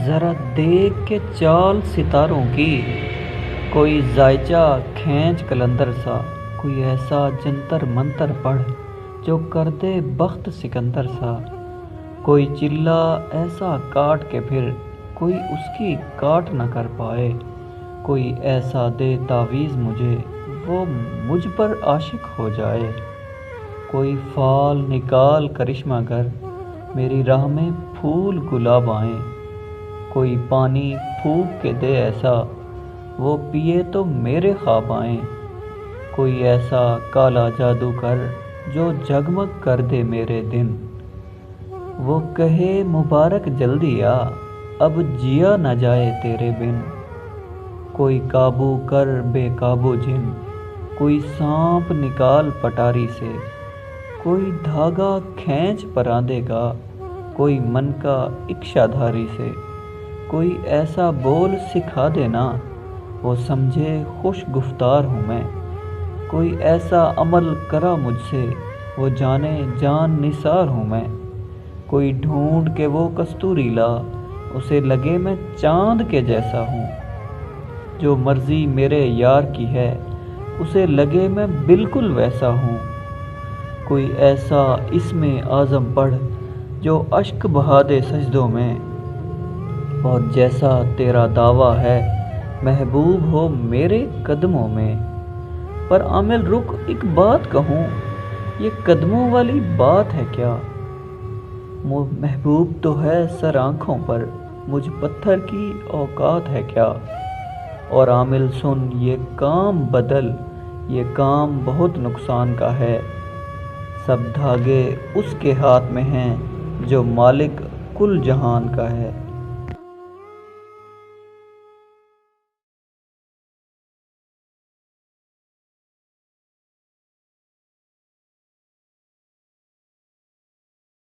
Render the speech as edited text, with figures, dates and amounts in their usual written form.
ذرا دیکھ کے چال ستاروں کی، کوئی زائچہ کھینچ کلندر سا، کوئی ایسا جنتر منتر پڑھ جو کر دے بخت سکندر سا، کوئی چلا ایسا کاٹ کے پھر کوئی اس کی کاٹ نہ کر پائے، کوئی ایسا دے تعویذ مجھے وہ مجھ پر عاشق ہو جائے، کوئی فال نکال کرشمہ گر میری راہ میں پھول گلاب آئیں، کوئی پانی پھونک کے دے ایسا وہ پیے تو میرے خواب آئیں، کوئی ایسا کالا جادو کر جو جگمگ کر دے میرے دن، وہ کہے مبارک جلدی آ اب جیا نہ جائے تیرے بن، کوئی قابو کر بے قابو جن، کوئی سانپ نکال پٹاری سے، کوئی دھاگا کھینچ پراندے گا کوئی من کا اکشا دھاری سے، کوئی ایسا بول سکھا دینا وہ سمجھے خوش گفتار ہوں میں، کوئی ایسا عمل کرا مجھ سے وہ جانے جان نثار ہوں میں، کوئی ڈھونڈ کے وہ کستوری لا اسے لگے میں چاند کے جیسا ہوں، جو مرضی میرے یار کی ہے اسے لگے میں بالکل ویسا ہوں، کوئی ایسا اسم اعظم پڑھ جو اشک بہا دے سجدوں میں، اور جیسا تیرا دعویٰ ہے محبوب ہو میرے قدموں میں، پر عامل رک ایک بات کہوں، یہ قدموں والی بات ہے کیا؟ محبوب تو ہے سر آنکھوں پر، مجھ پتھر کی اوقات ہے کیا؟ اور عامل سن یہ کام بدل، یہ کام بہت نقصان کا ہے، سب دھاگے اس کے ہاتھ میں ہیں جو مالک کل جہان کا ہے۔